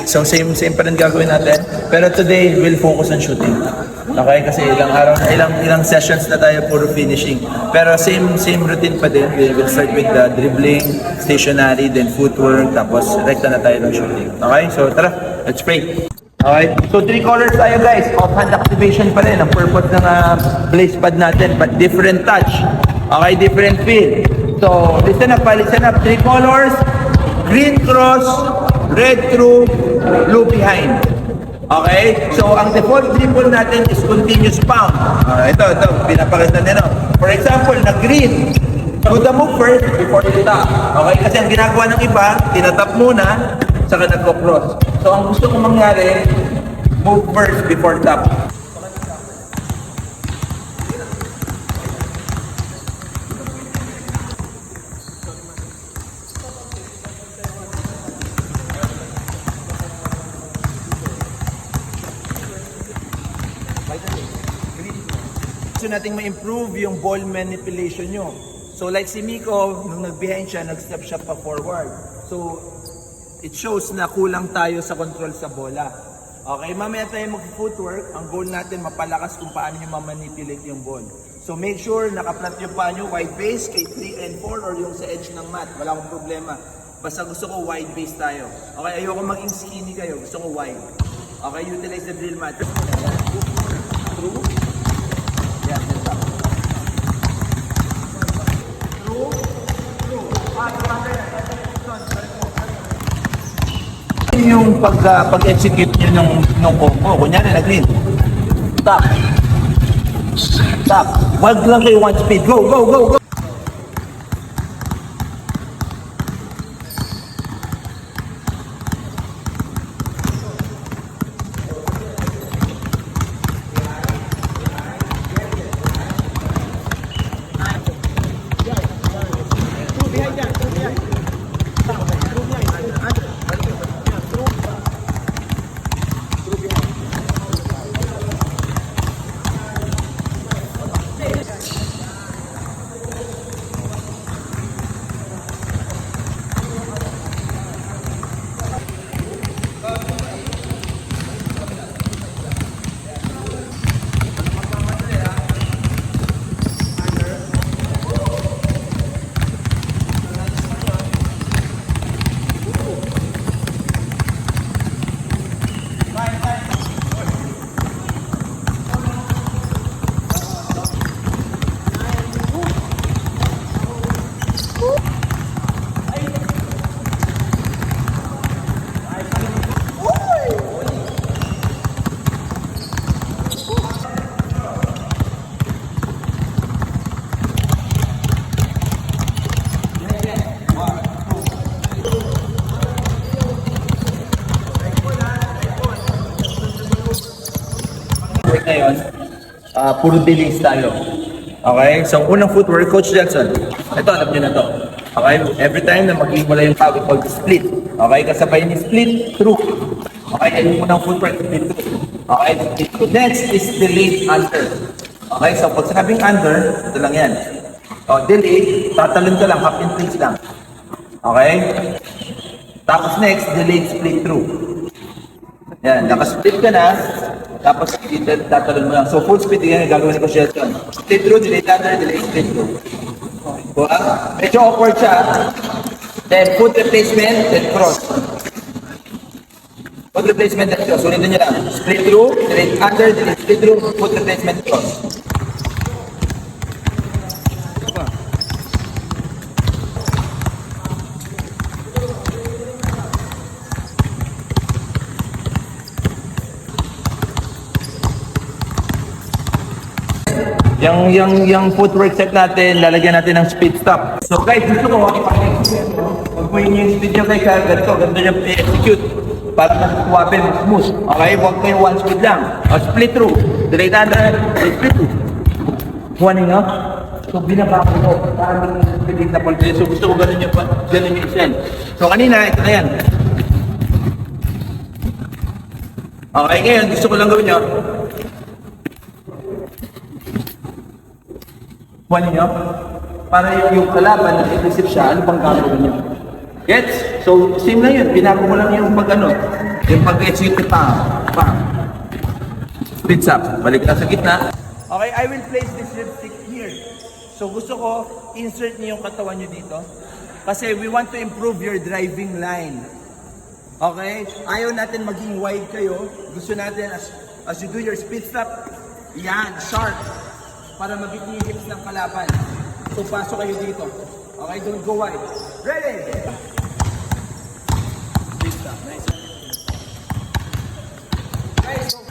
So same pa rin gagawin natin. Pero today, we'll focus on shooting. Okay? Kasi ilang sessions na tayo puro finishing. Pero same routine pa din. We will start with the dribbling, stationary, then footwork, tapos rekta na tayo ng shooting. Okay? So tara, let's pray. Okay, so 3 colors tayo guys. Off-hand activation pa rin. Ang purpose ng blaze pad natin, but different touch. Okay, different feel. So, listen up. 3 colors. Green cross, red through, blue behind. Okay, so ang default dribble natin is continuous pound. Ito, pinapakita nila. For example, na green, do the move first before you tap. Okay, kasi ang ginagawa ng iba, tinatap muna, saka nagko-cross. So ang gusto kong mangyari, move first before tap. Gusto nating ma-improve yung ball manipulation nyo. So like si Miko, nung nag-behind siya, nag-step siya pa forward. So it shows na kulang tayo sa control sa bola. Okay, mamaya tayo mag-footwork. Ang goal natin, mapalakas kung paano nyo ma-manipulate yung ball. So make sure nakaplant yung paa nyo, wide base, kay 3 and 4 or yung sa edge ng mat. Wala akong problema. Basta gusto ko wide base tayo. Okay, ayoko maging skinny kayo. Gusto ko wide. Okay, utilize the drill mat. Through. Yan, that's up. Through. Yung pag-execute nyo ng combo, kunyari nag-lead. Stop. Stop. Wag lang kayo one speed. Go, go, go, go. Ngayon, puro delays tayo. Okay? So, unang footwork, Coach Jackson. Ito, alam nyo na to. Okay? Every time na mag-iwala yung pag split. Okay? Kasabay ni split through. Okay? Yan yung unang footwork, split through. Okay? Next is delayed under. Okay? So, pag sinabing under, ito lang yan. O, delayed, tatalon ka lang, half in place lang. Okay? Tapos next, delayed split through. Yan, nakasplit ka na, tapos tatalon mo lang. So full speed yan, gagawin ko siya dyan. Split through, delay under, delay split through. Medyo awkward siya. Then foot replacement, then cross. Foot replacement, then cross. Ulitin nyo lang. Split through, delay under, delay split through, foot replacement, cross. Yung footwork set natin, lalagyan natin ng speed stop. So guys, gusto ko ipag-execute. Pag mo yung speed nyo guys, ganito nyo i-execute. Para nagkuwabe, smooth. Okay, huwag kayo one speed lang. O split through. Delay under, split through. Kuhanin nyo. So binaba ko mo. Para may speeding na pulse. So gusto ko ganun yung i-send. So kanina, ito na yan. Okay, ngayon gusto ko lang gawin nyo. Kuhanin nyo, para yung kalaban na i-receive siya, ano bang gagawin nyo? Gets? So, same lang yun. Binago mo lang yung pag-ano. Yung pag-execute, pam. Split up. Balik lang sa gitna. Okay, I will place this ripstick here. So gusto ko, insert niyo yung katawan niyo dito. Kasi we want to improve your driving line. Okay? Ayaw natin maging wide kayo. Gusto natin, as you do your speed stop, yan, sharp. Para mabitin yung hips ng kalaban. So pasok kayo dito. Okay, don't go wide. Ready? Speed stop, nice. Guys, go.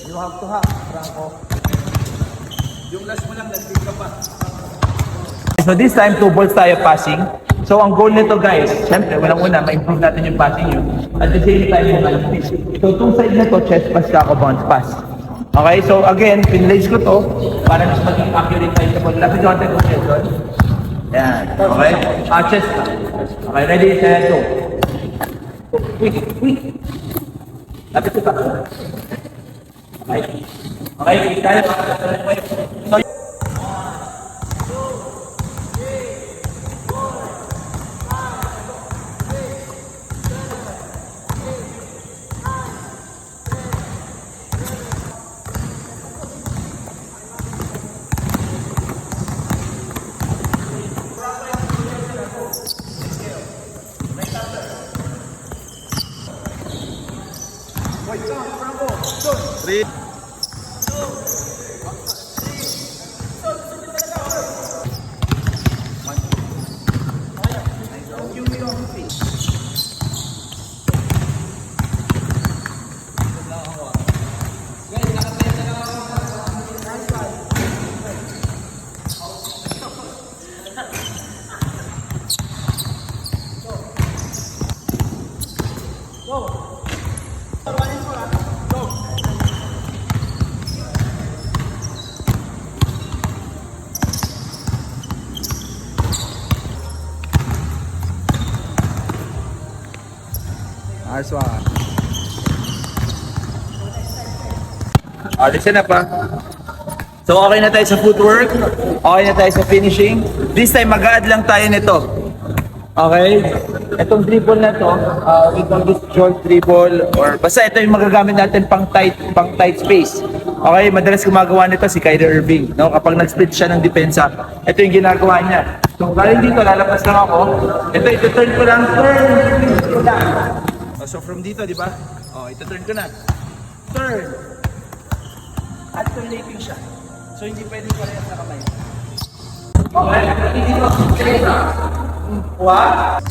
You have to have, Franco. Yung last mo lang, nag-pick ka pa. So this time, 2 balls tayo passing. So ang goal nito guys, syempre, unang-una, ma-improve natin yung passing yun. At the same time, yung speed. So itong side na to, chest pass ka ako, bounce pass. Okay, so again, pinlace ko to para mas maging accurate tayo sa ball. Lapit yung ating position. Yan, okay? Chest pass. Okay, ready, set, go. Quick. Lapit ko pa. Okay, tayo. So, three. Nice one. Listen up ha. So okay na tayo sa footwork. Okay na tayo sa finishing. This time mag-add lang tayo nito. Okay? Itong dribble na to, we call this joint dribble or basta ito yung magagamit natin pang tight space. Okay? Madalas gumagawa nito si Kyrie Irving. No? Kapag nag-split siya ng depensa, ito yung ginagawa niya. So galing dito, lalapas lang ako. Ito turn ko lang. So from dito, di ba? Ito-turn ko na. Turn. Alternating siya. So hindi pwedeng parehas na kamay. Okay. Dito. What?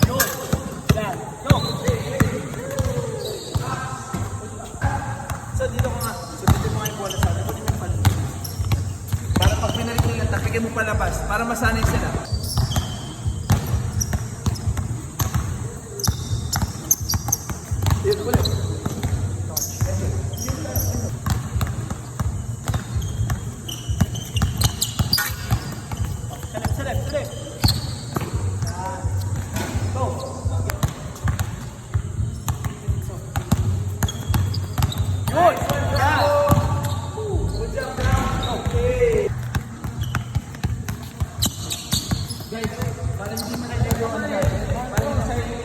Go. So dito ko nga. So dito mo nga yung bola sa akin. Dito yung panin. Para pag pinarik nila, tapigyan mo palabas. Para masanay sila. Dito ulit. Select. Go. Good. Good job. Okay. Guys, para hindi mo na yung guys. Para yung sa'yo yung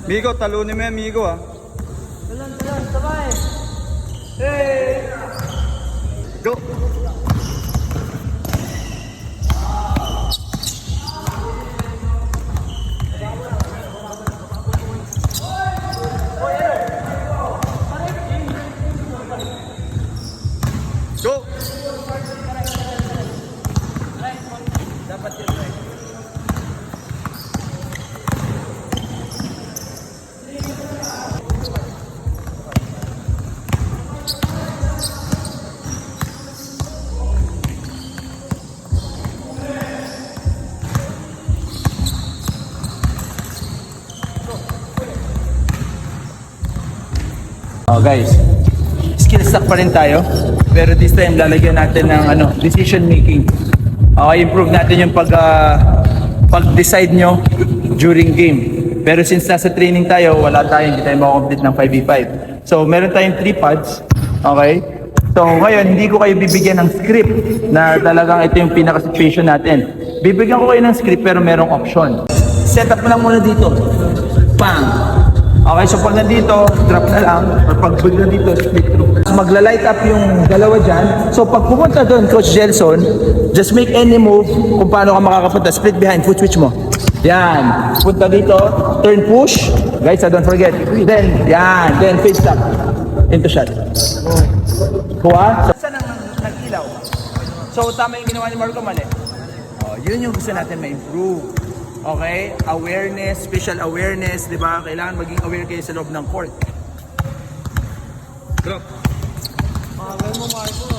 Migo, talunin mo yan, Migo ah. Talon, sabay. Go! Go! Oh guys, skill stack pa rin tayo. Pero this time lalagyan natin ng decision making. Okay, improve natin yung pag-decide nyo during game. Pero since nasa training tayo, hindi tayo makakomplete ng 5v5. So meron tayong 3 pods. Okay? So ngayon, hindi ko kayo bibigyan ng script na talagang ito yung pinaka-situation natin. Bibigyan ko kayo ng script pero merong option. Set up mo lang muna dito. Bang! Okay, so pag nandito, drop na lang. Or pag na dito, split through. Magla-light up yung dalawa dyan. So pag pumunta doon, Coach Gelson, just make any move kung paano ka makakapunta. Split behind, foot switch mo. Yan. Punta dito, turn push. Guys, don't forget. Then, yan. Then face stop. Into shot. Kuha. So, saan ang nag-ilaw? So, tama yung ginawa ni Marco, mali. Oh, yun yung gusto natin ma-improve. Okay? Awareness, special awareness, di ba? Kailangan maging aware kayo sa loob ng court. Drop! Magal mo, Marco.